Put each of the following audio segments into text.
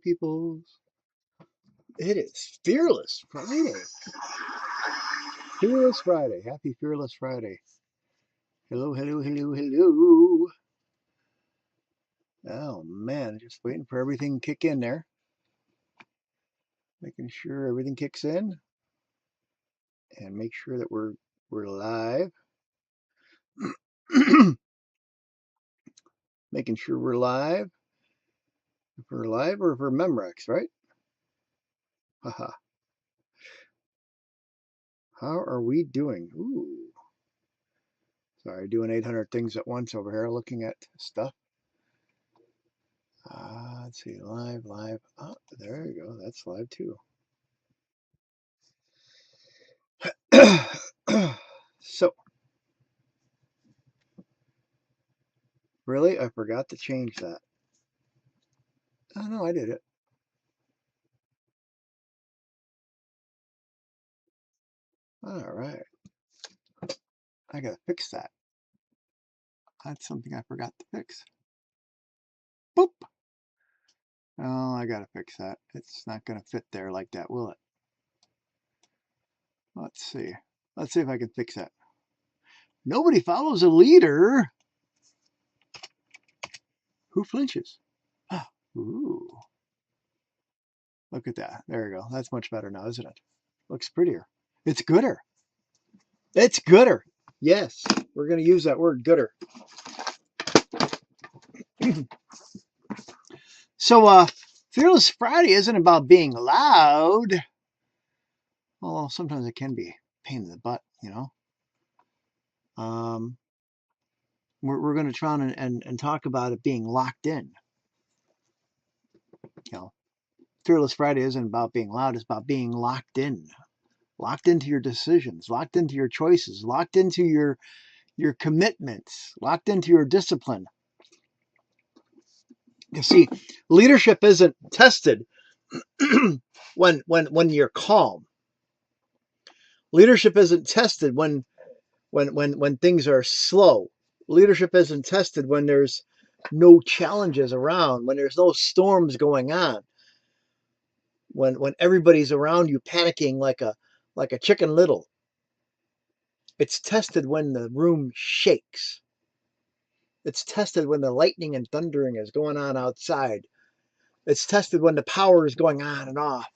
peoples. It is Fearless Friday. Fearless Friday. Happy Fearless Friday. Hello, hello, hello, hello. Oh man, just waiting for everything to kick in there. Making sure everything kicks in. And make sure that we're live. Making sure we're live. If we're live or if we're Memorex, right? Haha. How are we doing? Ooh. Sorry, doing 800 things at once over here, looking at stuff. Let's see, live. Oh, there you go. That's live too. So, really, I forgot to change that. Oh no, I did it. All right. I gotta fix that. That's something I forgot to fix. Boop. Oh, I gotta fix that. It's not gonna fit there like that, will it? Let's see. Let's see if I can fix that. Nobody follows a leader who flinches. Ooh. Look at that. There you go. That's much better now, isn't it? Looks prettier. It's gooder. It's gooder. Yes, we're going to use that word, gooder. So, Fearless Friday isn't about being loud. Although sometimes it can be a pain in the butt, you know. We're going to try and talk about it being locked in. You know, Fearless Friday isn't about being loud. It's about being locked in. Locked into your decisions, locked into your choices, locked into your commitments, locked into your discipline. You see, leadership isn't tested when you're calm. Leadership isn't tested when things are slow. Leadership isn't tested when there's no challenges around, when there's no storms going on, when everybody's around you panicking like a Chicken Little. It's tested when the room shakes. It's tested when the lightning and thundering is going on outside. It's tested when the power is going on and off.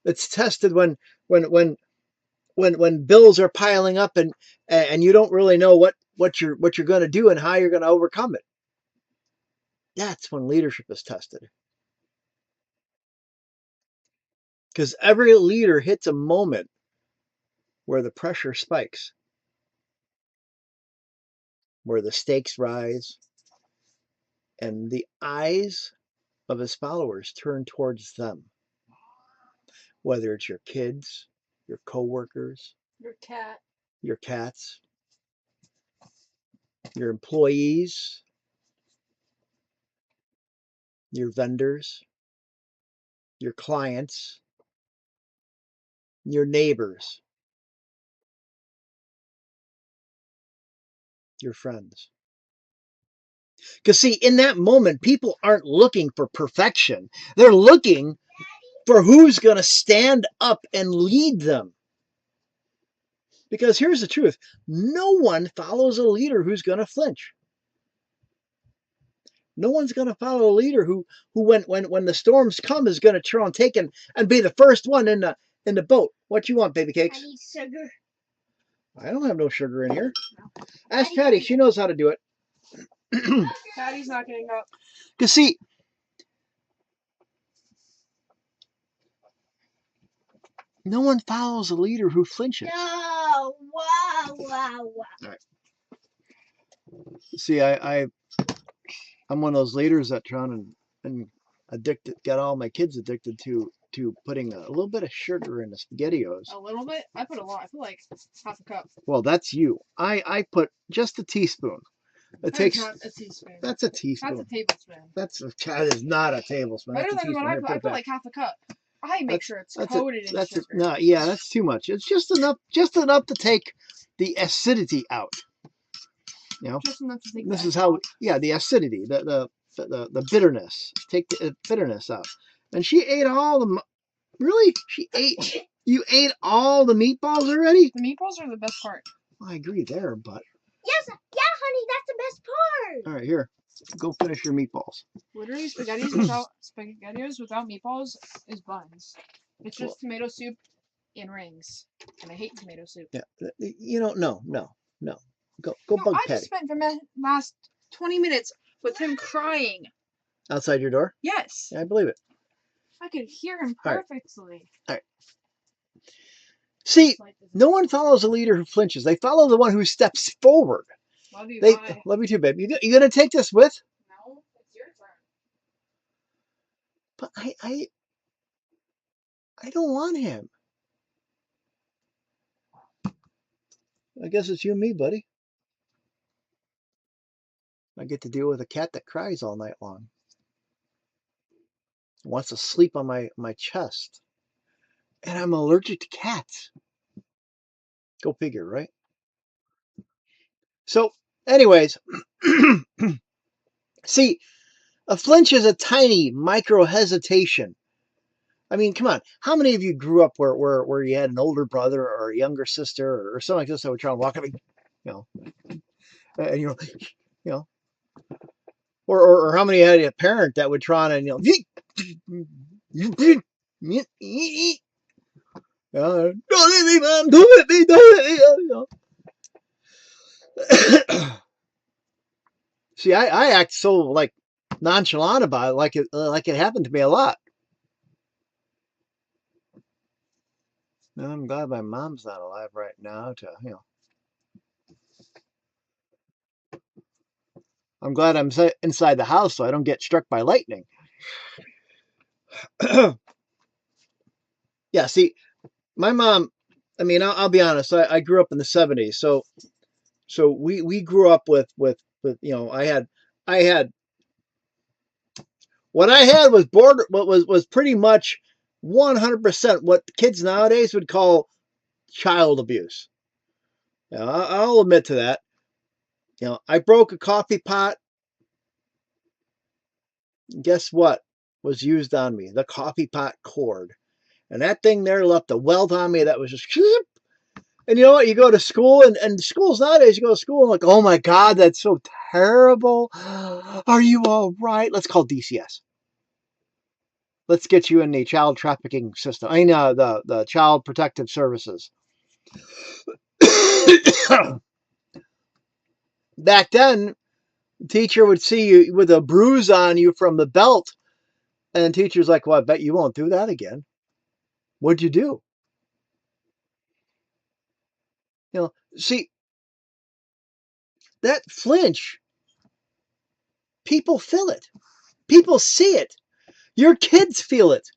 It's tested when bills are piling up and you don't really know what you're going to do and how you're going to overcome it. That's when leadership is tested. Because every leader hits a moment where the pressure spikes, where the stakes rise, and the eyes of his followers turn towards them. Whether it's your kids, your coworkers, your cat, your cats, your employees, your vendors, your clients, your neighbors, your friends. Because see, in that moment, people aren't looking for perfection. They're looking for who's going to stand up and lead them. Because here's the truth. No one follows a leader who's going to flinch. No one's going to follow a leader who when the storms come is going to try and take and be the first one in the boat. What you want, baby cakes? I need sugar. I don't have no sugar in here. No. Ask Patty. She knows how to do it. Patty's not getting up. Because see, no one follows a leader who flinches. No. Wow. All right. See, I'm one of those leaders that try and addicted, got all my kids addicted to putting a little bit of sugar in the SpaghettiOs. A little bit? I put a lot. I put like half a cup. Well, that's you. I put just a teaspoon. That's not a teaspoon. That's a teaspoon. That's a tablespoon. That is not a tablespoon. Better than what I put. I put like half a cup. I make sure it's coated in sugar. No, yeah, that's too much. It's just enough to take the acidity out. You know, just enough to take this is how, yeah, the acidity, the bitterness. Take the bitterness out. And she ate all the... Really? You ate all the meatballs already? The meatballs are the best part. I agree there, but... Yes, yeah, honey, that's the best part. All right, here. Go finish your meatballs. Literally, spaghettios without meatballs is buns. It's just tomato soup in rings, and I hate tomato soup. Yeah, no. Go No, bug I Patty. just spent the last 20 minutes with him crying. Outside your door? Yes. Yeah, I believe it. I could hear him All right. perfectly. All right. See, no one follows a leader who flinches. They follow the one who steps forward. Love you, bye. Love you too, babe. You gonna take this with? No, it's your turn. But I don't want him. I guess it's you and me, buddy. I get to deal with a cat that cries all night long. Wants to sleep on my chest. And I'm allergic to cats. Go figure, right? So, anyways, see, a flinch is a tiny micro hesitation. I mean, come on. How many of you grew up where you had an older brother or a younger sister or something like this that would try to walk up and, and or how many had a parent that would try and don't leave me, mom, don't let me, See, I act so like nonchalant about it, like it happened to me a lot. Now, I'm glad my mom's not alive right now I'm glad I'm inside the house so I don't get struck by lightning. Yeah, see, my mom, I mean, I'll be honest, I grew up in the 70s, so we grew up with I had what I had was pretty much 100% what kids nowadays would call child abuse. I'll admit to that. I broke a coffee pot. Guess what was used on me? The coffee pot cord. And that thing there left a welt on me that was just... And you know what? You go to school, and schools nowadays, you go to school and like, oh my God, that's so terrible. Are you all right? Let's call DCS. Let's get you in the child trafficking system. I mean, the Child Protective Services. Back then, the teacher would see you with a bruise on you from the belt, and the teacher's like, well, I bet you won't do that again. What'd you do? See, that flinch, people feel it. People see it. Your kids feel it.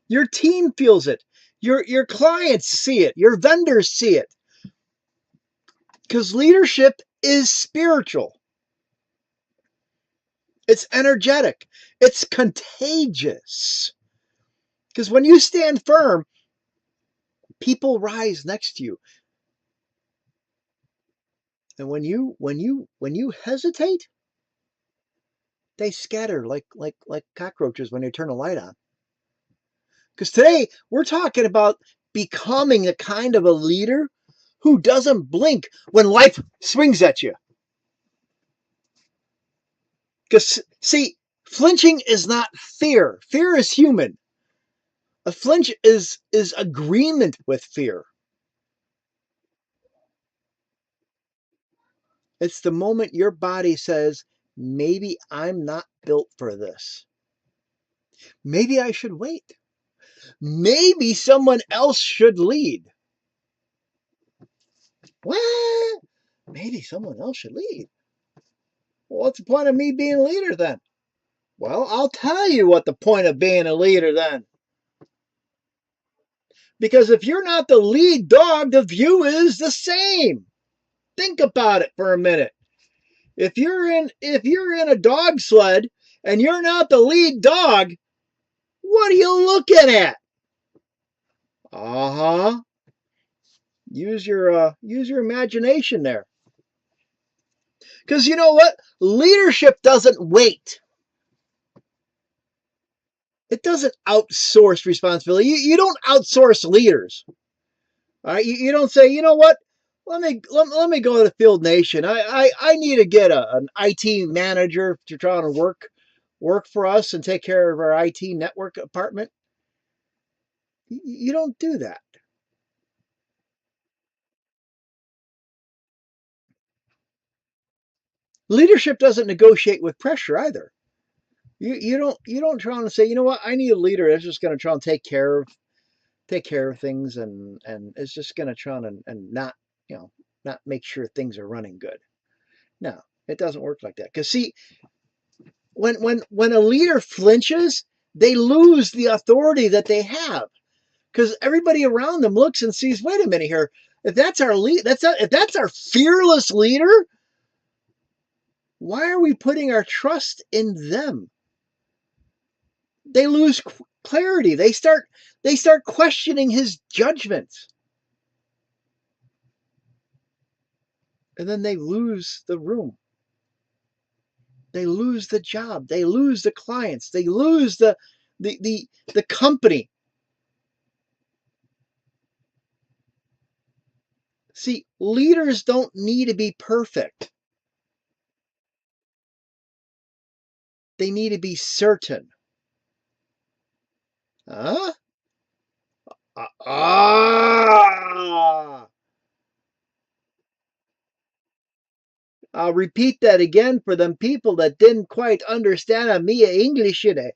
Your team feels it. Your clients see it. Your vendors see it. Because leadership is spiritual. It's energetic. It's contagious. Because when you stand firm, people rise next to you. And when you hesitate, they scatter like cockroaches when you turn a light on. Because today we're talking about becoming the kind of a leader who doesn't blink when life swings at you. Because, see, flinching is not fear. Fear is human. A flinch is agreement with fear. It's the moment your body says, maybe I'm not built for this. Maybe I should wait. Maybe someone else should lead. What? Maybe someone else should lead. Well, what's the point of me being a leader then? Well, I'll tell you what the point of being a leader then. Because if you're not the lead dog, the view is the same. Think about it for a minute. If you're in a dog sled and you're not the lead dog, what are you looking at? Use your imagination there. Because you know what? Leadership doesn't wait. It doesn't outsource responsibility. You don't outsource leaders. All right, you don't say, you know what? Let me go to Field Nation. I need to get an IT manager to try to work for us and take care of our IT network department. You don't do that. Leadership doesn't negotiate with pressure either. You don't try and say, you know what? I need a leader that's just going to try and take care of things and it's just going to try and not, not make sure things are running good. No, it doesn't work like that. Because see, when a leader flinches, they lose the authority that they have. Because everybody around them looks and sees, wait a minute here, if that's our if that's our fearless leader, why are we putting our trust in them? They lose clarity. They start questioning his judgments. And then they lose the room. They lose the job. They lose the clients. They lose the company. See, leaders don't need to be perfect. They need to be certain. Huh? I'll repeat that again for them people that didn't quite understand me English today.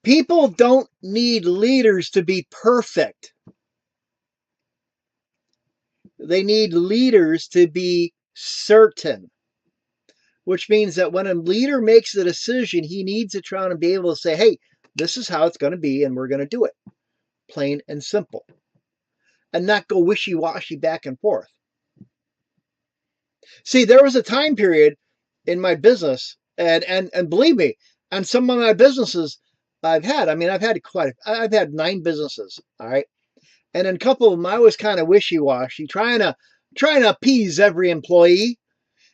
People don't need leaders to be perfect. They need leaders to be certain, which means that when a leader makes a decision, he needs to try and be able to say, hey, this is how it's going to be, and we're going to do it. Plain and simple. And not go wishy-washy back and forth. See, there was a time period in my business, and believe me, on some of my businesses I've had 9 businesses, all right? And in a couple of them, I was kind of wishy-washy, trying to appease every employee.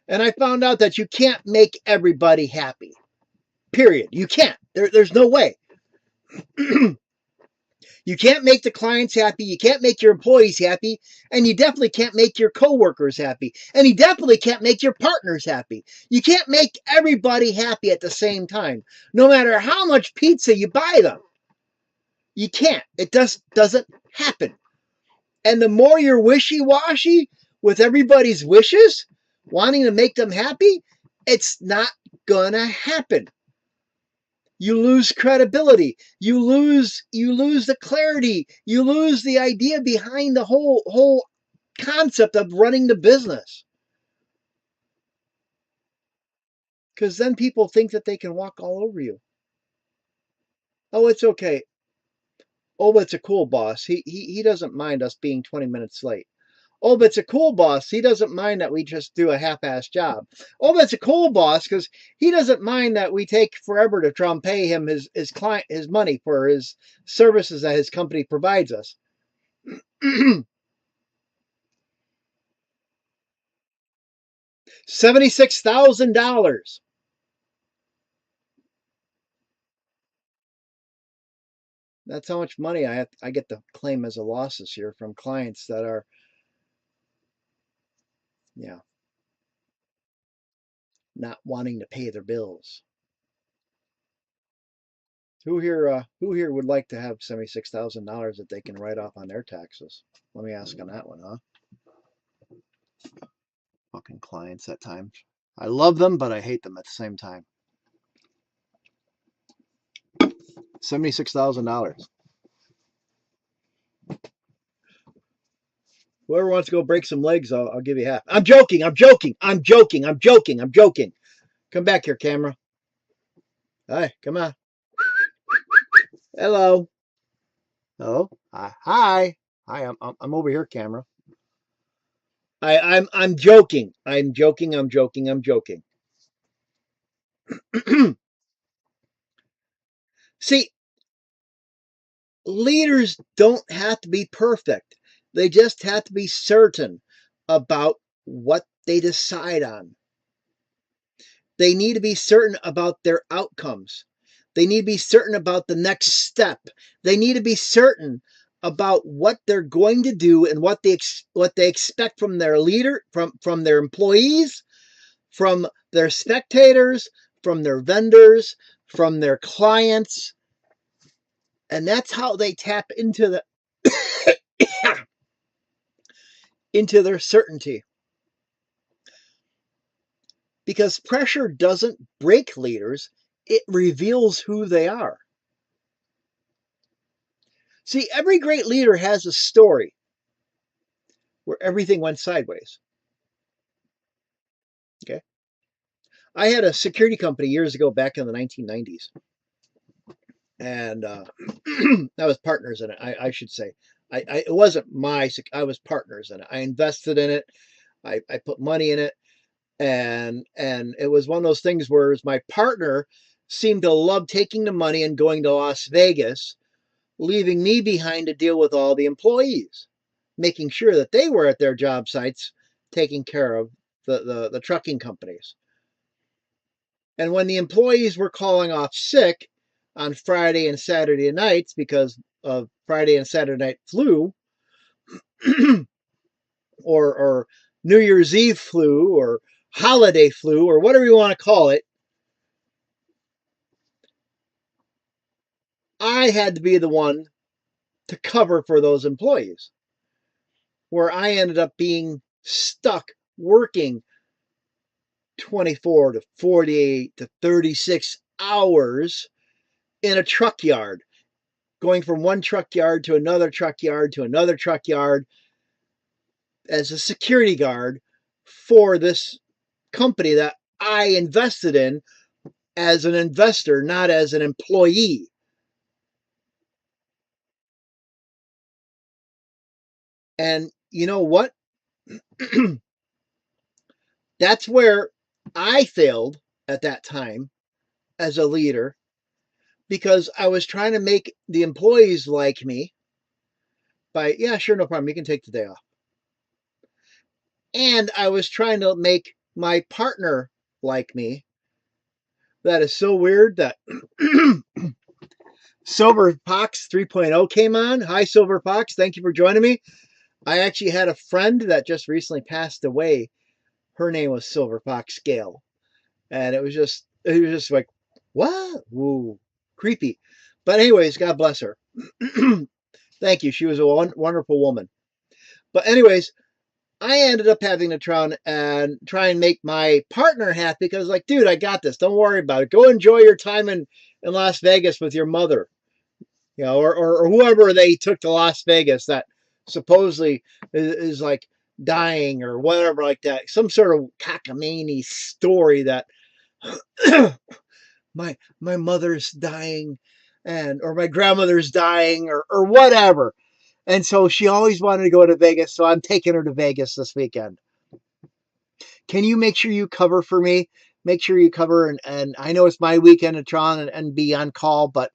And I found out that you can't make everybody happy. Period. You can't. There's no way. You can't make the clients happy. You can't make your employees happy. And you definitely can't make your coworkers happy. And you definitely can't make your partners happy. You can't make everybody happy at the same time, no matter how much pizza you buy them. You can't. It just doesn't happen. And the more you're wishy-washy with everybody's wishes, wanting to make them happy, it's not gonna happen. You lose credibility. You lose the clarity. You lose the idea behind the whole concept of running the business. Because then people think that they can walk all over you. Oh, it's okay. Oh, but it's a cool boss. He doesn't mind us being 20 minutes late. Oh, but it's a cool boss. He doesn't mind that we just do a half-assed job. Oh, but it's a cool boss because he doesn't mind that we take forever to try and pay him his client his money for his services that his company provides us. $76,000. That's how much money I get to claim as a loss this year from clients that are, not wanting to pay their bills. Who here would like to have $76,000 that they can write off on their taxes? Let me ask on that one, huh? Fucking clients at times. I love them, but I hate them at the same time. $76,000. Whoever wants to go break some legs, I'll give you half. I'm joking. Come back here, camera. Hi, come on. Hello. Oh, hi. Hi, I'm over here, camera. I'm joking. I'm joking. See, leaders don't have to be perfect. They just have to be certain about what they decide on. They need to be certain about their outcomes. They need to be certain about the next step. They need to be certain about what they're going to do and what they expect from their leader, from their employees, from their spectators, from their vendors, from their clients. And that's how they tap into the into their certainty. Because pressure doesn't break leaders, it reveals who they are. See, every great leader has a story where everything went sideways. Okay. I had a security company years ago back in the 1990s. And I was partners in it, I should say. It wasn't I was partners in it. I invested in it. I put money in it. And it was one of those things where my partner seemed to love taking the money and going to Las Vegas, leaving me behind to deal with all the employees, making sure that they were at their job sites taking care of the trucking companies. And when the employees were calling off sick on Friday and Saturday nights because of Friday and Saturday night flu, or New Year's Eve flu, or holiday flu, or whatever you want to call it, I had to be the one to cover for those employees, where I ended up being stuck working 24 to 48 to 36 hours in a truck yard, going from one truck yard to another truck yard to another truck yard as a security guard for this company that I invested in as an investor, not as an employee. And you know what? That's where I failed at that time as a leader, because I was trying to make the employees like me by, yeah, sure, no problem, you can take the day off. And I was trying to make my partner like me. That is so weird that Silver Fox 3.0 came on. Hi, Silver Fox. Thank you for joining me. I actually had a friend that just recently passed away. Her name was Silver Fox Scale. And it was just like, what? Woo, creepy. But anyways, God bless her. Thank you. She was a wonderful woman. But anyways, I ended up having to try and make my partner happy, because like, dude, I got this. Don't worry about it. Go enjoy your time in Las Vegas with your mother, or whoever they took to Las Vegas that supposedly is like dying or whatever like that. Some sort of cockamamie story that my mother's dying or my grandmother's dying or whatever. And so she always wanted to go to Vegas, so I'm taking her to Vegas this weekend. Can you make sure you cover for me? Make sure you cover, and I know it's my weekend to try and be on call, but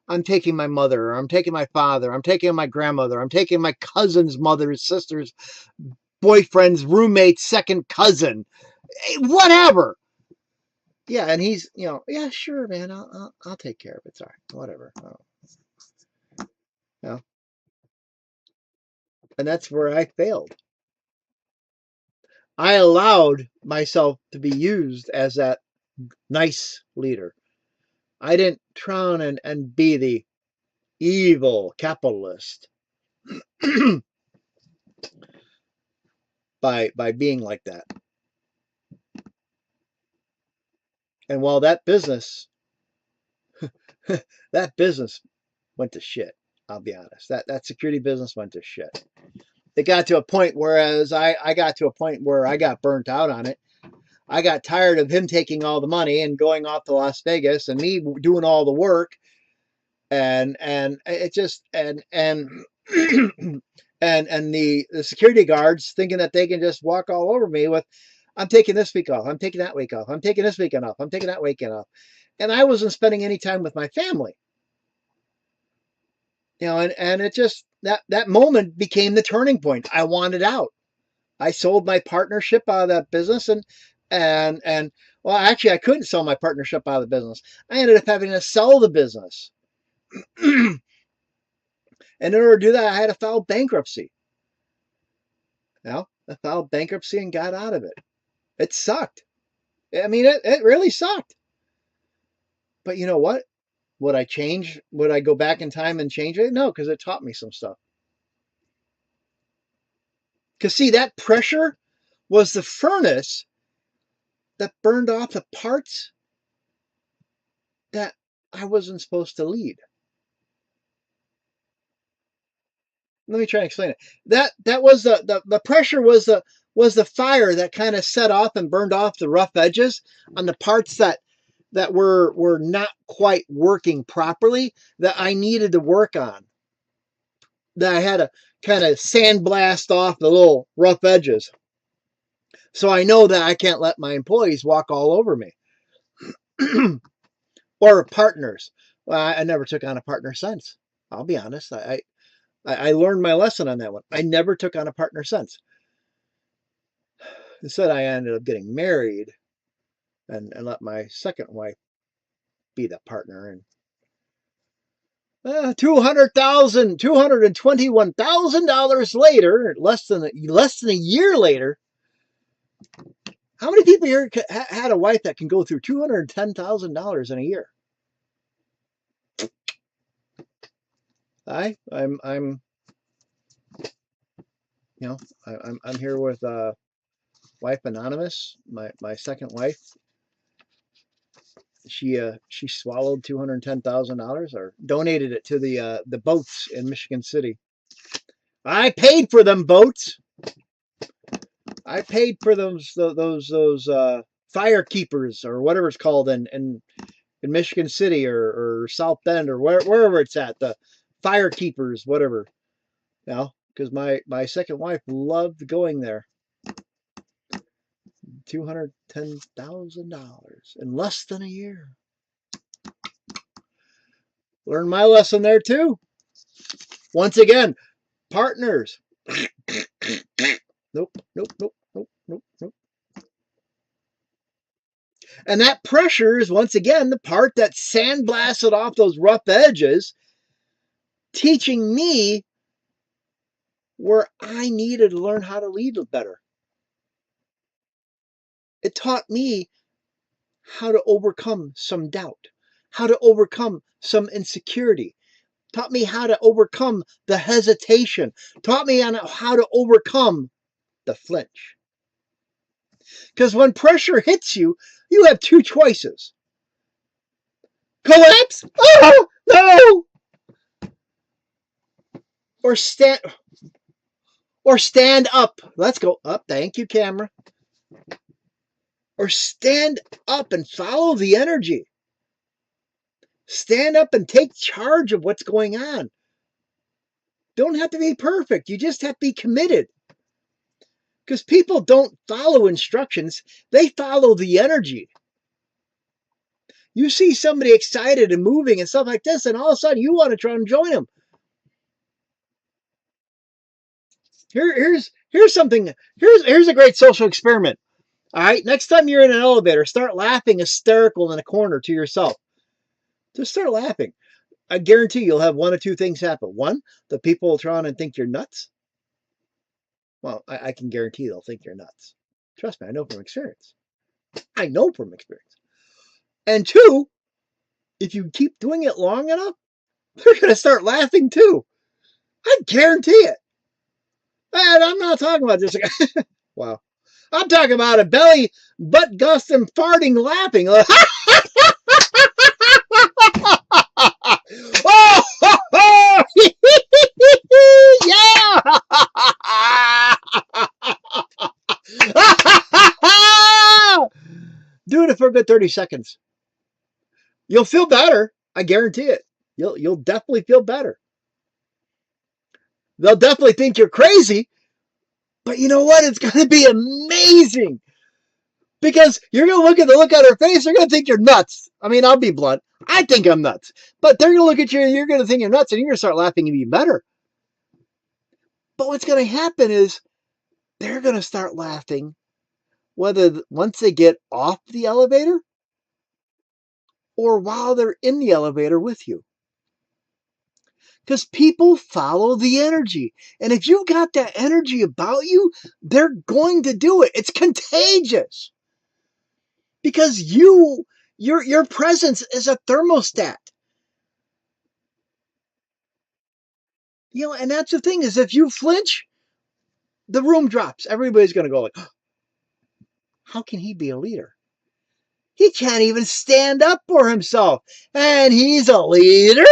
I'm taking my mother, or I'm taking my father, I'm taking my grandmother, I'm taking my cousin's mother's sister's boyfriend's roommate's second cousin, whatever. Yeah, and he's, yeah, sure, man, I'll take care of it. Sorry, whatever. Yeah. And that's where I failed. I allowed myself to be used as that nice leader. I didn't try and be the evil capitalist by being like that. And while that business went to shit, I'll be honest. That security business went to shit. It got to a point, whereas I got to a point where I got burnt out on it. I got tired of him taking all the money and going off to Las Vegas and me doing all the work, and it just and the security guards thinking that they can just walk all over me with, I'm taking this week off, I'm taking that week off, I'm taking this weekend off, I'm taking that weekend off, and I wasn't spending any time with my family. And it just that moment became the turning point. I wanted out. I sold my partnership out of that business, and Well, actually, I couldn't sell my partnership out of the business. I ended up having to sell the business. And in order to do that, I had to file bankruptcy. Now, I filed bankruptcy and got out of it. It sucked. I mean, it really sucked. But you know what? Would I change? Would I go back in time and change it? No, because it taught me some stuff. Because see, that pressure was the furnace that burned off the parts that I wasn't supposed to lead. Let me try and explain it. That was the pressure was the fire that kind of set off and burned off the rough edges on the parts that were not quite working properly, that I needed to work on. That I had to kind of sandblast off the little rough edges. So I know that I can't let my employees walk all over me. Or partners. Well, I never took on a partner since. I'll be honest. I learned my lesson on that one. I never took on a partner since. Instead, I ended up getting married and let my second wife be the partner. And $221,000 later, less than a year later. How many people here had a wife that can go through $210,000 in a year? I'm here with wife Anonymous, my second wife. She swallowed $210,000 or donated it to the boats in Michigan City. I paid for them boats. I paid for those fire keepers or whatever it's called in Michigan City or South Bend or wherever it's at, the fire keepers, whatever. Because my second wife loved going there. $210,000 in less than a year. Learned my lesson there too. Once again, partners. Nope. And that pressure is once again the part that sandblasted off those rough edges, teaching me where I needed to learn how to lead better. It taught me how to overcome some doubt, how to overcome some insecurity, taught me how to overcome the hesitation, taught me on how to overcome the flinch. Because when pressure hits you, you have two choices. Collapse! Oh, no! Or stand up. Let's go up. Thank you, camera. Or stand up and follow the energy. Stand up and take charge of what's going on. Don't have to be perfect. You just have to be committed. Because people don't follow instructions. They follow the energy. You see somebody excited and moving and stuff like this, and all of a sudden you want to try and join them. Here's something. Here's a great social experiment. All right, next time you're in an elevator, start laughing hysterical in a corner to yourself. Just start laughing. I guarantee you'll have one of two things happen. One, the people will try and think you're nuts. Well, I can guarantee they'll think you're nuts. Trust me, I know from experience. And two, if you keep doing it long enough, they're going to start laughing too. I guarantee it. And I'm not talking about this. Wow. I'm talking about a belly, butt gust, and farting laughing. Oh, yeah! Do it for a good 30 seconds. You'll feel better. I guarantee it. You'll definitely feel better. They'll definitely think you're crazy, but you know what? It's going to be amazing. Because you're going to look at the look on her face, they're going to think you're nuts. I mean, I'll be blunt. I think I'm nuts. But they're going to look at you and you're going to think you're nuts and you're going to start laughing even better. But what's going to happen is they're going to start laughing whether once they get off the elevator or while they're in the elevator with you. Because people follow the energy. And if you've got that energy about you, they're going to do it. It's contagious. Because your presence is a thermostat. You know, and that's the thing, is if you flinch, the room drops. Everybody's going to go like, how can he be a leader? He can't even stand up for himself. And he's a leader?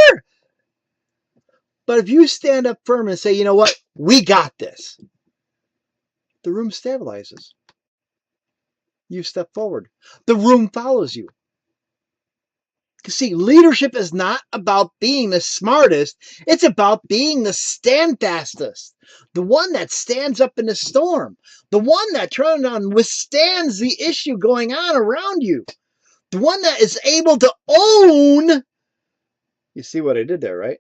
But if you stand up firm and say, you know what, we got this, the room stabilizes. You step forward. The room follows you. Because see, leadership is not about being the smartest. It's about being the standfastest. The one that stands up in the storm. The one that turns on withstands the issue going on around you. The one that is able to own. You see what I did there, right?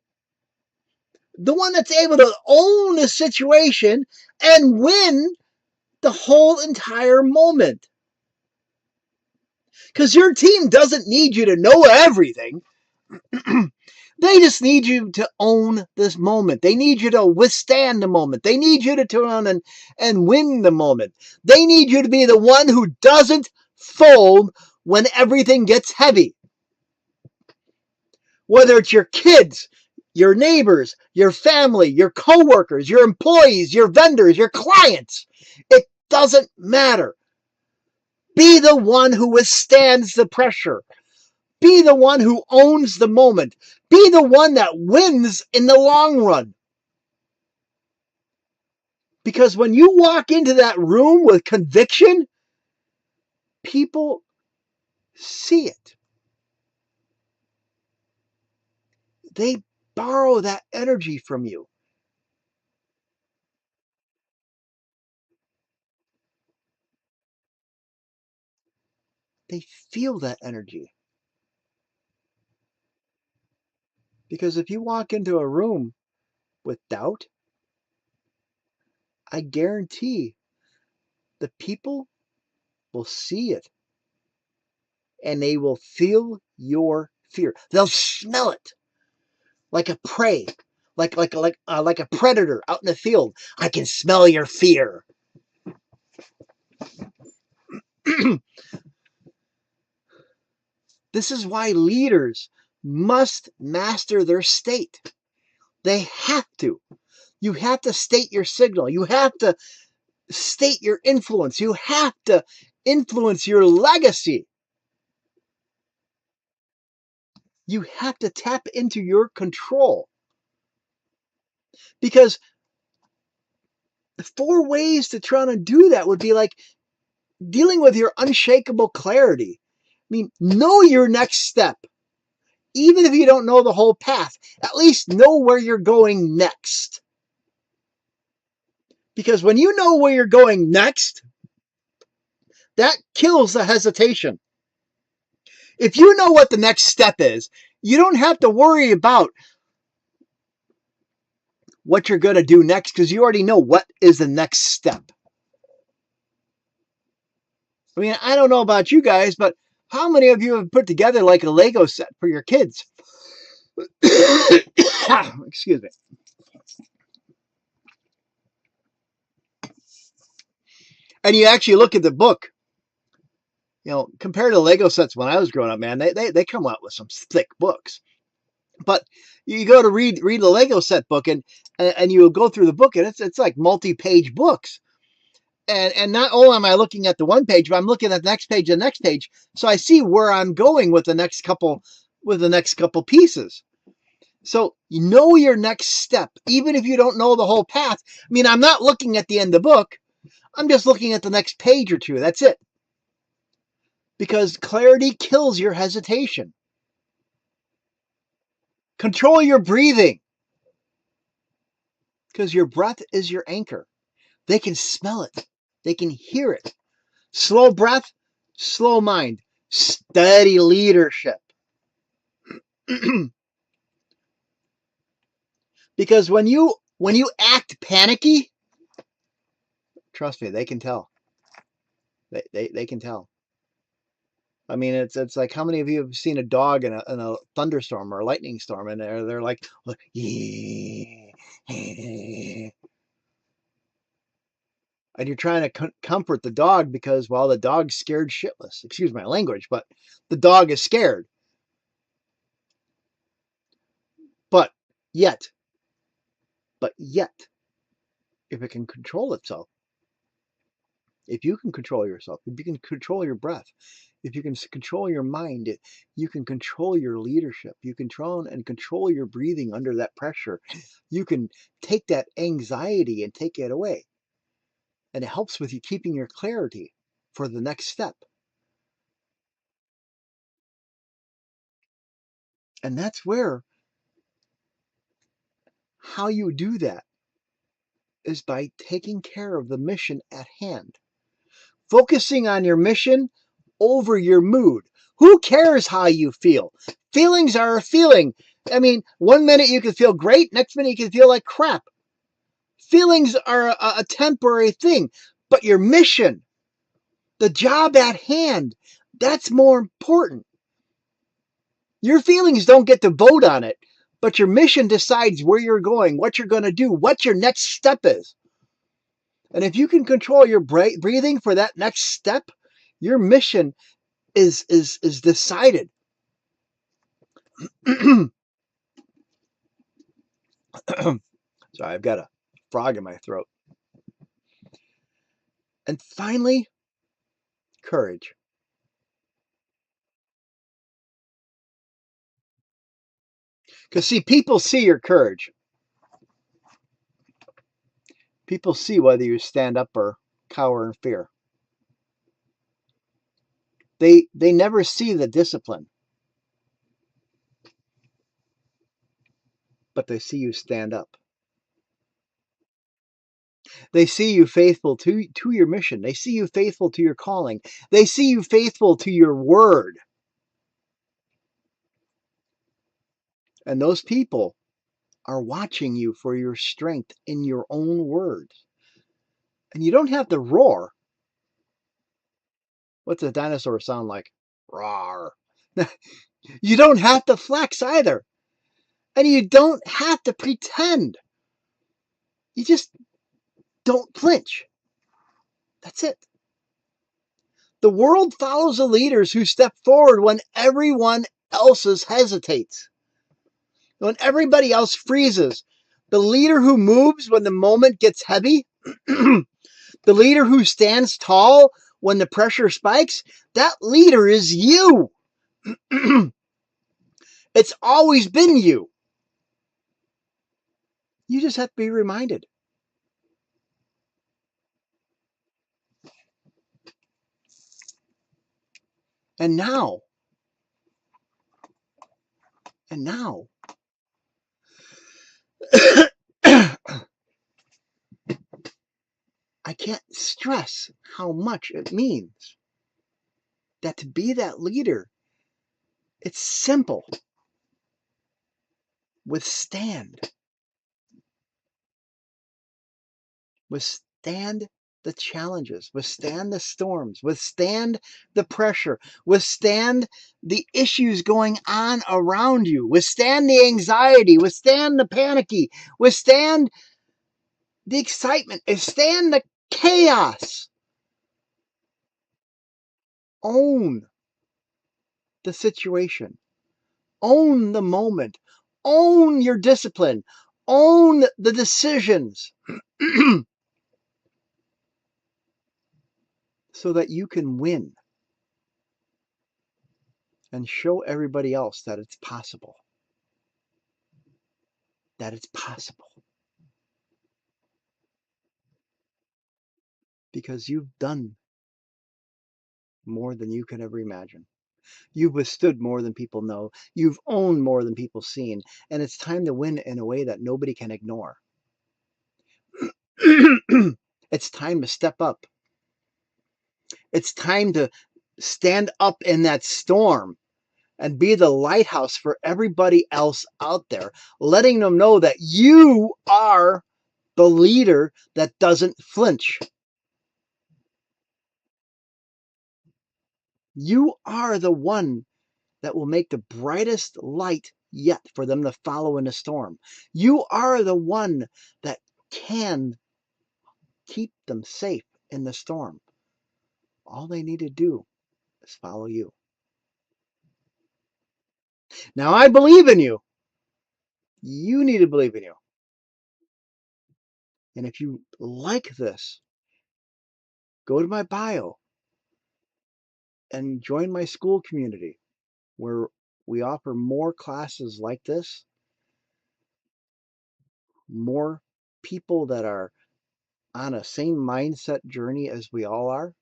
The one that's able to own the situation and win the whole entire moment. Because your team doesn't need you to know everything. They just need you to own this moment. They need you to withstand the moment. They need you to turn on and win the moment. They need you to be the one who doesn't fold when everything gets heavy. Whether it's your kids, your neighbors, your family, your coworkers, your employees, your vendors, your clients, it doesn't matter. Be the one who withstands the pressure. Be the one who owns the moment. Be the one that wins in the long run. Because when you walk into that room with conviction, people see it. They borrow that energy from you. They feel that energy. Because if you walk into a room with doubt, I guarantee the people will see it. And they will feel your fear. They'll smell it like a prey, like a predator out in the field. I can smell your fear. This is why leaders must master their state. They have to. You have to state your signal. You have to state your influence. You have to influence your legacy. You have to tap into your control. Because 4 ways to try to do that would be like dealing with your unshakable clarity. I mean, know your next step. Even if you don't know the whole path, at least know where you're going next. Because when you know where you're going next, that kills the hesitation. If you know what the next step is, you don't have to worry about what you're going to do next because you already know what is the next step. I mean, I don't know about you guys, but how many of you have put together like a Lego set for your kids? Excuse me. And you actually look at the book, you know, compared to Lego sets when I was growing up, man, they come out with some thick books. But you go to read the Lego set book and you go through the book and it's like multi-page books. And not only am I looking at the one page, but I'm looking at the next page and the next page. So I see where I'm going with the next couple pieces. So you know your next step, even if you don't know the whole path. I mean, I'm not looking at the end of the book. I'm just looking at the next page or two. That's it. Because clarity kills your hesitation. Control your breathing. Because your breath is your anchor. They can smell it. They can hear it. Slow breath, slow mind, steady leadership. Because when you act panicky, trust me, they can tell. They can tell. I mean, it's like, how many of you have seen a dog in a thunderstorm or a lightning storm, and they're like, and you're trying to comfort the dog because, well, the dog's scared shitless. Excuse my language, but the dog is scared. But yet, if it can control itself, if you can control yourself, if you can control your breath, if you can control your mind, you can control your leadership. You control your breathing under that pressure. You can take that anxiety and take it away. And it helps with you keeping your clarity for the next step. And that's where, how you do that is by taking care of the mission at hand. Focusing on your mission over your mood. Who cares how you feel? Feelings are a feeling. I mean, 1 minute you can feel great, next minute you can feel like crap. Feelings are a temporary thing, but your mission, the job at hand, that's more important. Your feelings don't get to vote on it, but your mission decides where you're going, what you're going to do, what your next step is. And if you can control your breathing for that next step, your mission is decided. Sorry, I've got a frog in my throat. And finally, courage. Because, see, people see your courage. People see whether you stand up or cower in fear. They never see the discipline, but they see you stand up. They see you faithful to your mission. They see you faithful to your calling. They see you faithful to your word. And those people are watching you for your strength in your own words. And you don't have to roar. What's a dinosaur sound like? Roar. You don't have to flex either. And you don't have to pretend. You just don't flinch. That's it. The world follows the leaders who step forward when everyone else hesitates. When everybody else freezes. The leader who moves when the moment gets heavy. The leader who stands tall when the pressure spikes. That leader is you. It's always been you. You just have to be reminded. And now, I can't stress how much it means that to be that leader, it's simple. Withstand the challenges, withstand the storms, withstand the pressure, withstand the issues going on around you, withstand the anxiety, withstand the panicky, withstand the excitement, withstand the chaos. Own the situation, own the moment, own your discipline, own the decisions. So that you can win and show everybody else that it's possible. That it's possible. Because you've done more than you could ever imagine. You've withstood more than people know. You've owned more than people seen. And it's time to win in a way that nobody can ignore. It's time to step up. It's time to stand up in that storm and be the lighthouse for everybody else out there, letting them know that you are the leader that doesn't flinch. You are the one that will make the brightest light yet for them to follow in the storm. You are the one that can keep them safe in the storm. All they need to do is follow you. Now, I believe in you. You need to believe in you. And if you like this, go to my bio and join my school community where we offer more classes like this, more people that are on a same mindset journey as we all are.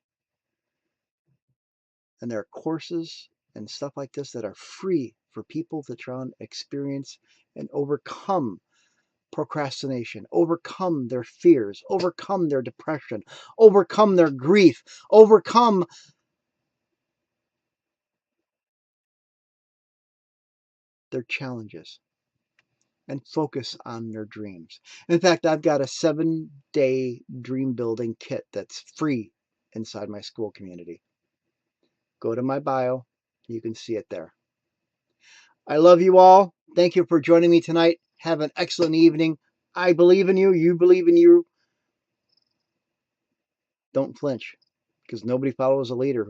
And there are courses and stuff like this that are free for people to try and experience and overcome procrastination, overcome their fears, overcome their depression, overcome their grief, overcome their challenges, and focus on their dreams. In fact, I've got a 7-day dream building kit that's free inside my school community. Go to my bio. You can see it there. I love you all. Thank you for joining me tonight. Have an excellent evening. I believe in you. You believe in you. Don't flinch, because nobody follows a leader who